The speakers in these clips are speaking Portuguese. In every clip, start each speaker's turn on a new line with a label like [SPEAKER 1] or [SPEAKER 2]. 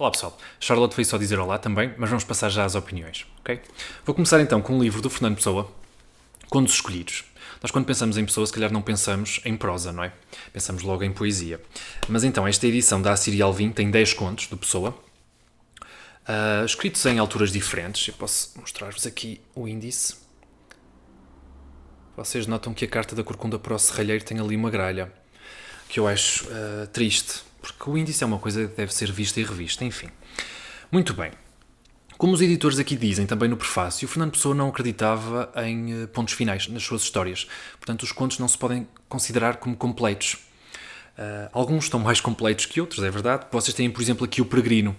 [SPEAKER 1] Olá pessoal, Charlotte veio só dizer olá também, mas vamos passar já às opiniões, ok? Vou começar então com um livro do Fernando Pessoa, Contos Escolhidos. Nós quando pensamos em Pessoa, se calhar não pensamos em prosa, não é? Pensamos logo em poesia. Mas então, esta edição da Assírio e Alvim tem 10 contos do Pessoa, escritos em alturas diferentes. Eu posso mostrar-vos aqui o índice. Vocês notam que a carta da Corcunda para o Serralheiro tem ali uma gralha, que eu acho triste, porque o índice é uma coisa que deve ser vista e revista, enfim. Muito bem. Como os editores aqui dizem também no prefácio, o Fernando Pessoa não acreditava em pontos finais nas suas histórias. Portanto, os contos não se podem considerar como completos. Alguns estão mais completos que outros, é verdade. Vocês têm, por exemplo, aqui o Peregrino,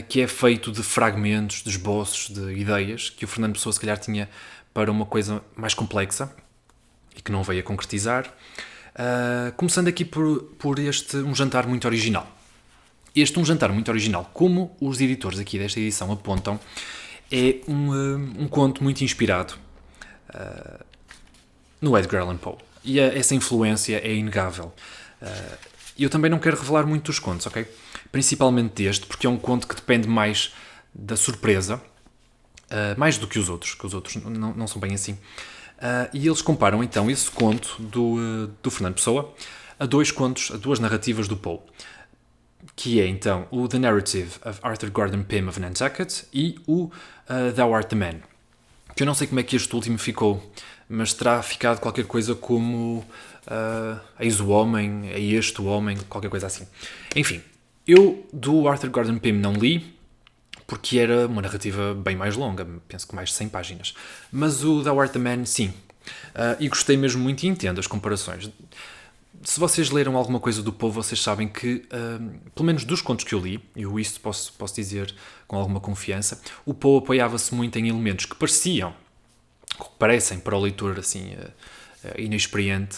[SPEAKER 1] que é feito de fragmentos, de esboços, de ideias, que o Fernando Pessoa se calhar tinha para uma coisa mais complexa e que não veio a concretizar. Começando aqui por este Um Jantar Muito Original. Um Jantar Muito Original, como os editores aqui desta edição apontam, é um conto muito inspirado no Edgar Allan Poe. E essa influência é inegável. Eu também não quero revelar muito dos contos, ok? Principalmente deste, porque é um conto que depende mais da surpresa, mais do que os outros não são bem assim. E eles comparam então esse conto do Fernando Pessoa a dois contos, a duas narrativas do Poe, que é então o The Narrative of Arthur Gordon Pym of Nantucket e o Thou Art the Man, que eu não sei como é que este último ficou, mas terá ficado qualquer coisa como Eis o Homem, é este o Homem, qualquer coisa assim. Enfim, eu do Arthur Gordon Pym não li, porque era uma narrativa bem mais longa, penso que mais de 100 páginas. Mas o Thou Art the Man, sim. E gostei mesmo muito e entendo as comparações. Se vocês leram alguma coisa do Poe, vocês sabem que, pelo menos dos contos que eu li, e isso posso dizer com alguma confiança, o Poe apoiava-se muito em elementos que parecem para o leitor assim, inexperiente,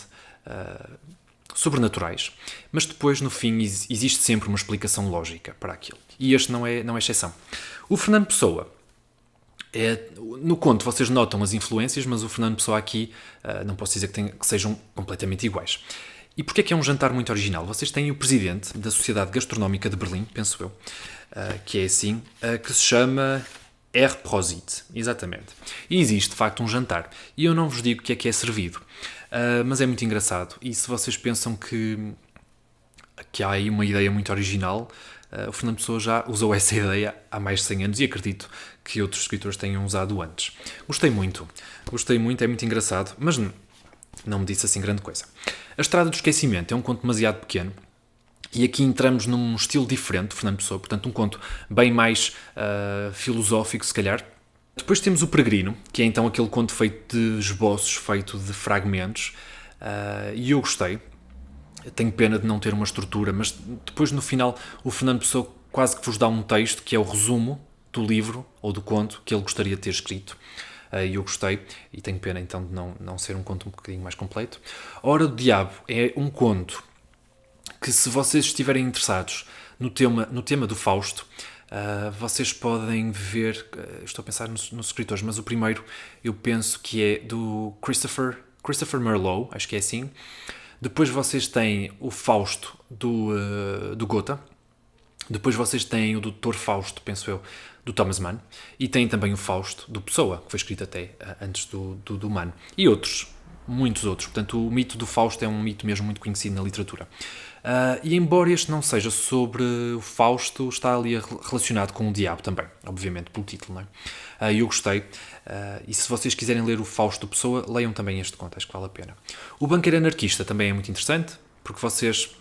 [SPEAKER 1] sobrenaturais, mas depois no fim existe sempre uma explicação lógica para aquilo, e este não é exceção. O Fernando Pessoa, no conto vocês notam as influências, mas o Fernando Pessoa aqui não posso dizer que sejam completamente iguais. E porquê é que é um jantar muito original? Vocês têm o presidente da Sociedade Gastronómica de Berlim, penso eu, que é assim, que se chama R. Prosit, exatamente. E existe, de facto, um jantar. E eu não vos digo o que é servido, mas é muito engraçado. E se vocês pensam que há aí uma ideia muito original, o Fernando Pessoa já usou essa ideia há mais de 100 anos e acredito que outros escritores tenham usado antes. Gostei muito, é muito engraçado, mas não me disse assim grande coisa. A Estrada do Esquecimento é um conto demasiado pequeno, e aqui entramos num estilo diferente de Fernando Pessoa, portanto um conto bem mais filosófico, se calhar. Depois temos o Peregrino, que é então aquele conto feito de esboços, feito de fragmentos, e eu gostei. Tenho pena de não ter uma estrutura, mas depois no final o Fernando Pessoa quase que vos dá um texto que é o resumo do livro ou do conto que ele gostaria de ter escrito. E eu gostei, e tenho pena então de não ser um conto um bocadinho mais completo. A Hora do Diabo é um conto que, se vocês estiverem interessados no tema do Fausto, vocês podem ver, estou a pensar nos escritores, mas o primeiro eu penso que é do Christopher Marlowe, acho que é assim. Depois vocês têm o Fausto do Goethe. Depois vocês têm o Dr. Fausto, penso eu, do Thomas Mann. E têm também o Fausto do Pessoa, que foi escrito até antes do Mann. E outros, muitos outros. Portanto, o mito do Fausto é um mito mesmo muito conhecido na literatura. E embora este não seja sobre o Fausto, está ali relacionado com o diabo também, obviamente pelo título, não é? Eu gostei, e se vocês quiserem ler o Fausto Pessoa, leiam também este conto, acho que vale a pena. O Banqueiro Anarquista também é muito interessante, porque vocês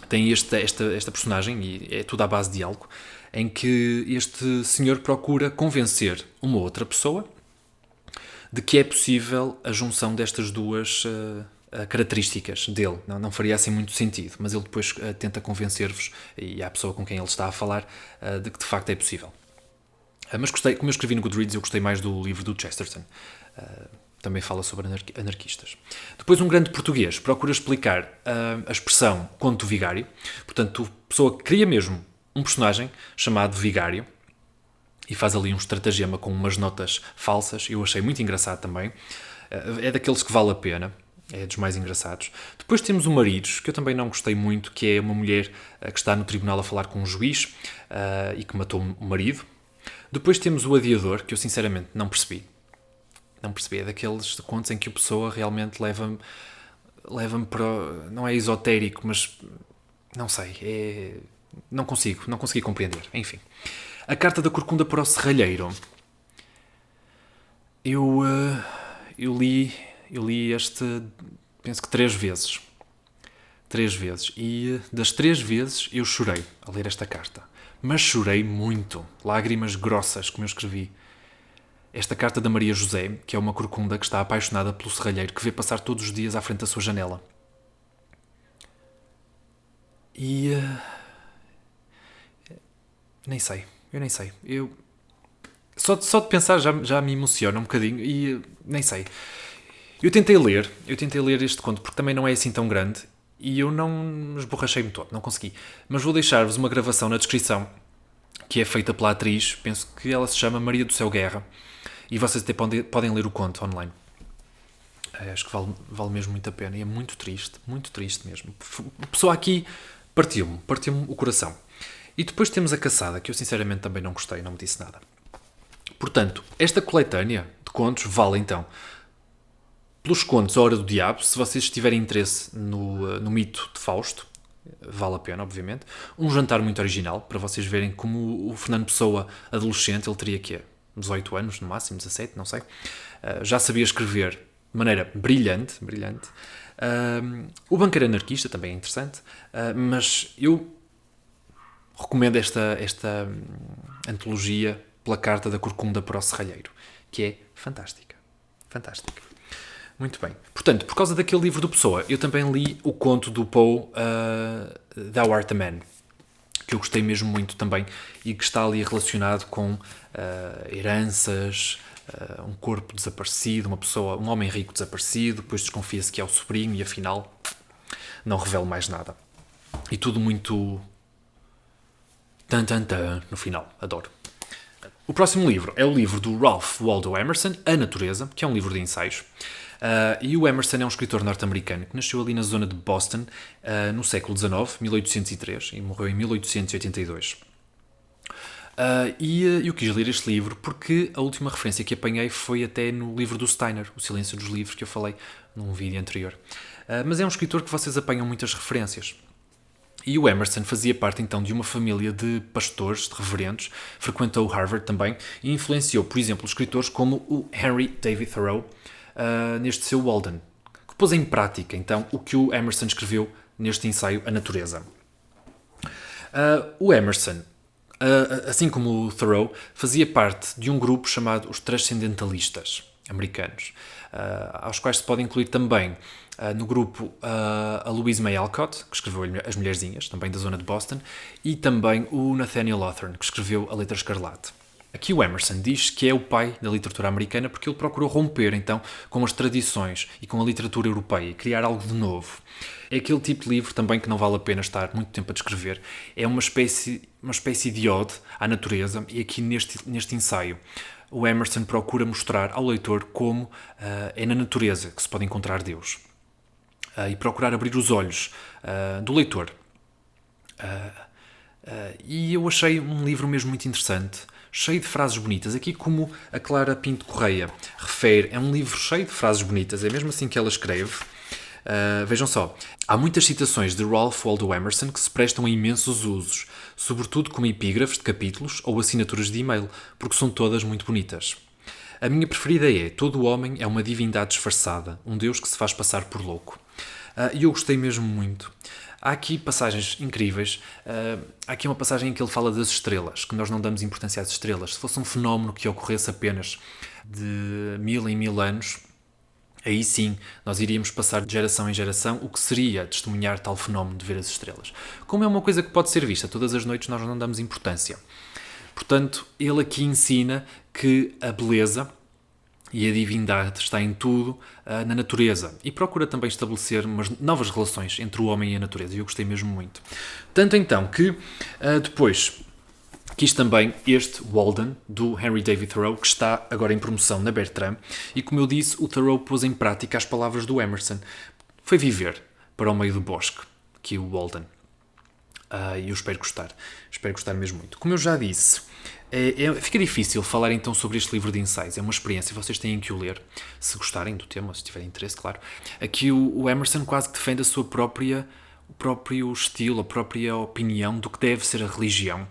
[SPEAKER 1] têm esta personagem, e é tudo à base de diálogo, em que este senhor procura convencer uma outra pessoa de que é possível a junção destas duas características dele. Não faria assim muito sentido, mas ele depois tenta convencer-vos, e à pessoa com quem ele está a falar, de que de facto é possível. Mas gostei, como eu escrevi no Goodreads, eu gostei mais do livro do Chesterton. Também fala sobre anarquistas. Depois, um grande português procura explicar a expressão conto vigário. Portanto, a pessoa cria mesmo um personagem chamado Vigário e faz ali um estratagema com umas notas falsas. Eu achei muito engraçado também. É daqueles que vale a pena. É dos mais engraçados. Depois temos o Maridos, que eu também não gostei muito, que é uma mulher que está no tribunal a falar com um juiz e que matou o marido. Depois temos o Adiador, que eu sinceramente não percebi. Não percebi. É daqueles contos em que a pessoa realmente leva-me para... Não é esotérico, mas... Não sei. Não consegui compreender. Enfim. A Carta da Corcunda para o Serralheiro. Eu li este, penso que 3 vezes. 3 vezes. E das 3 vezes eu chorei a ler esta carta. Mas chorei muito. Lágrimas grossas, como eu escrevi. Esta carta da Maria José, que é uma corcunda que está apaixonada pelo serralheiro, que vê passar todos os dias à frente da sua janela. E... nem sei. Eu nem sei. Só de pensar já me emociona um bocadinho e nem sei. Eu tentei ler este conto porque também não é assim tão grande e eu não esborrachei-me todo, não consegui. Mas vou deixar-vos uma gravação na descrição que é feita pela atriz, penso que ela se chama Maria do Céu Guerra e vocês até podem ler o conto online. Acho que vale mesmo muito a pena e é muito triste mesmo. A pessoa aqui partiu-me o coração. E depois temos a Caçada, que eu sinceramente também não gostei, não me disse nada. Portanto, esta coletânea de contos vale então pelos contos A Hora do Diabo, se vocês tiverem interesse no mito de Fausto, vale a pena, obviamente. Um jantar muito original, para vocês verem como o Fernando Pessoa, adolescente, ele teria que 18 anos, no máximo, 17, não sei. Já sabia escrever de maneira brilhante. O Banqueiro Anarquista também é interessante, mas eu recomendo esta antologia pela Carta da Corcunda para o Serralheiro, que é fantástica. Fantástica. Muito bem. Portanto, por causa daquele livro do Pessoa, eu também li o conto do Poe, Thou Art a Man, que eu gostei mesmo muito também e que está ali relacionado com heranças, um corpo desaparecido, um homem rico desaparecido, depois desconfia-se que é o sobrinho e afinal não revela mais nada. E tudo muito tan no final. Adoro. O próximo livro é o livro do Ralph Waldo Emerson, A Natureza, que é um livro de ensaios. E o Emerson é um escritor norte-americano que nasceu ali na zona de Boston no século XIX, 1803, e morreu em 1882. E eu quis ler este livro porque a última referência que apanhei foi até no livro do Steiner, O Silêncio dos Livros, que eu falei num vídeo anterior. Mas é um escritor que vocês apanham muitas referências. E o Emerson fazia parte então de uma família de pastores, de reverendos, frequentou Harvard também e influenciou, por exemplo, escritores como o Henry David Thoreau neste seu Walden, que pôs em prática então o que o Emerson escreveu neste ensaio A Natureza. O Emerson, assim como o Thoreau, fazia parte de um grupo chamado os Transcendentalistas americanos, aos quais se pode incluir também no grupo a Louisa May Alcott, que escreveu As Mulherzinhas, também da zona de Boston, e também o Nathaniel Hawthorne, que escreveu A Letra Escarlate. Aqui o Emerson diz que é o pai da literatura americana porque ele procurou romper então com as tradições e com a literatura europeia e criar algo de novo. É aquele tipo de livro também que não vale a pena estar muito tempo a descrever. É uma espécie de ode à natureza e aqui neste ensaio o Emerson procura mostrar ao leitor como é na natureza que se pode encontrar Deus e procurar abrir os olhos do leitor. E eu achei um livro mesmo muito interessante, cheio de frases bonitas. Aqui, como a Clara Pinto Correia refere, é um livro cheio de frases bonitas, é mesmo assim que ela escreve. Vejam só, há muitas citações de Ralph Waldo Emerson que se prestam a imensos usos, sobretudo como epígrafes de capítulos ou assinaturas de e-mail, porque são todas muito bonitas. A minha preferida é: todo homem é uma divindade disfarçada, um Deus que se faz passar por louco. E eu gostei mesmo muito. Há aqui passagens incríveis. Há aqui uma passagem em que ele fala das estrelas, que nós não damos importância às estrelas. Se fosse um fenómeno que ocorresse apenas de 1000 em 1000 anos, aí sim nós iríamos passar de geração em geração o que seria testemunhar tal fenómeno de ver as estrelas. Como é uma coisa que pode ser vista todas as noites, nós não damos importância. Portanto, ele aqui ensina que a beleza e a divindade está em tudo, na natureza, e procura também estabelecer umas novas relações entre o homem e a natureza, e eu gostei mesmo muito. Tanto então que depois Quis também este Walden, do Henry David Thoreau, que está agora em promoção na Bertrand, e como eu disse, o Thoreau pôs em prática as palavras do Emerson. Foi viver para o meio do bosque, que o Walden. E eu espero gostar mesmo muito. Como eu já disse, fica difícil falar então sobre este livro de ensaios. É uma experiência, vocês têm que o ler, se gostarem do tema, se tiverem interesse, claro. Aqui o Emerson quase que defende o próprio estilo, a própria opinião do que deve ser a religião.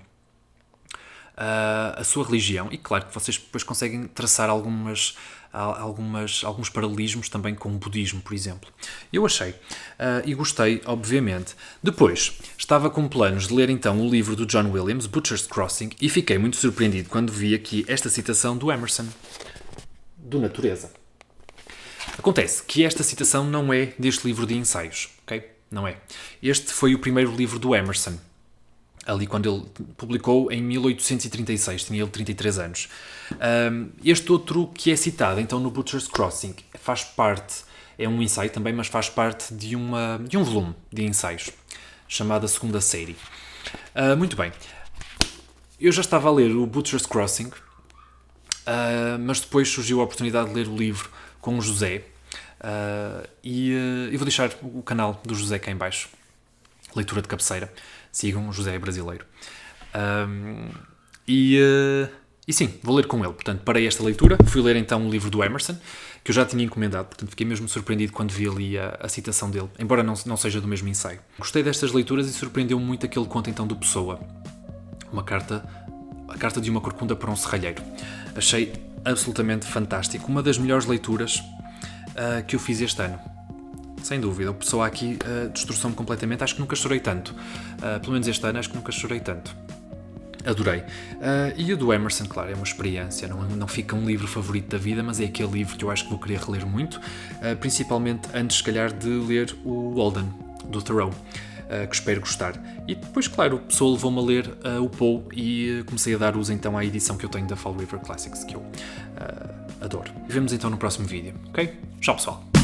[SPEAKER 1] A sua religião, e claro que vocês depois conseguem traçar alguns paralelismos também com o budismo, por exemplo. Eu achei e gostei, obviamente. Depois, estava com planos de ler então o livro do John Williams, Butcher's Crossing, e fiquei muito surpreendido quando vi aqui esta citação do Emerson, do Natureza. Acontece que esta citação não é deste livro de ensaios, ok? Não é. Este foi o primeiro livro do Emerson, ali quando ele publicou em 1836, tinha ele 33 anos. Este outro que é citado, então, no Butcher's Crossing, faz parte, é um ensaio também, mas faz parte de um volume de ensaios, chamado A Segunda Série. Muito bem. Eu já estava a ler o Butcher's Crossing, mas depois surgiu a oportunidade de ler o livro com o José, e vou deixar o canal do José cá em baixo. Leitura de cabeceira. Sigam o José Brasileiro. E sim, vou ler com ele. Portanto, parei esta leitura. Fui ler então o livro do Emerson, que eu já tinha encomendado. Portanto, fiquei mesmo surpreendido quando vi ali a citação dele, embora não seja do mesmo ensaio. Gostei destas leituras e surpreendeu-me muito aquele conto então do Pessoa. A carta de uma corcunda para um serralheiro. Achei absolutamente fantástico. Uma das melhores leituras que eu fiz este ano. Sem dúvida, o Pessoa aqui destroçou-me completamente. Acho que nunca chorei tanto. Pelo menos este ano, acho que nunca chorei tanto. Adorei. E o do Emerson, claro, é uma experiência. Não fica um livro favorito da vida, mas é aquele livro que eu acho que vou querer reler muito. Principalmente antes, se calhar, de ler o Walden, do Thoreau, que espero gostar. E depois, claro, o Pessoa levou-me a ler o Poe e comecei a dar uso então à edição que eu tenho da Fall River Classics, que eu adoro. Vemos então no próximo vídeo, ok? Tchau, pessoal!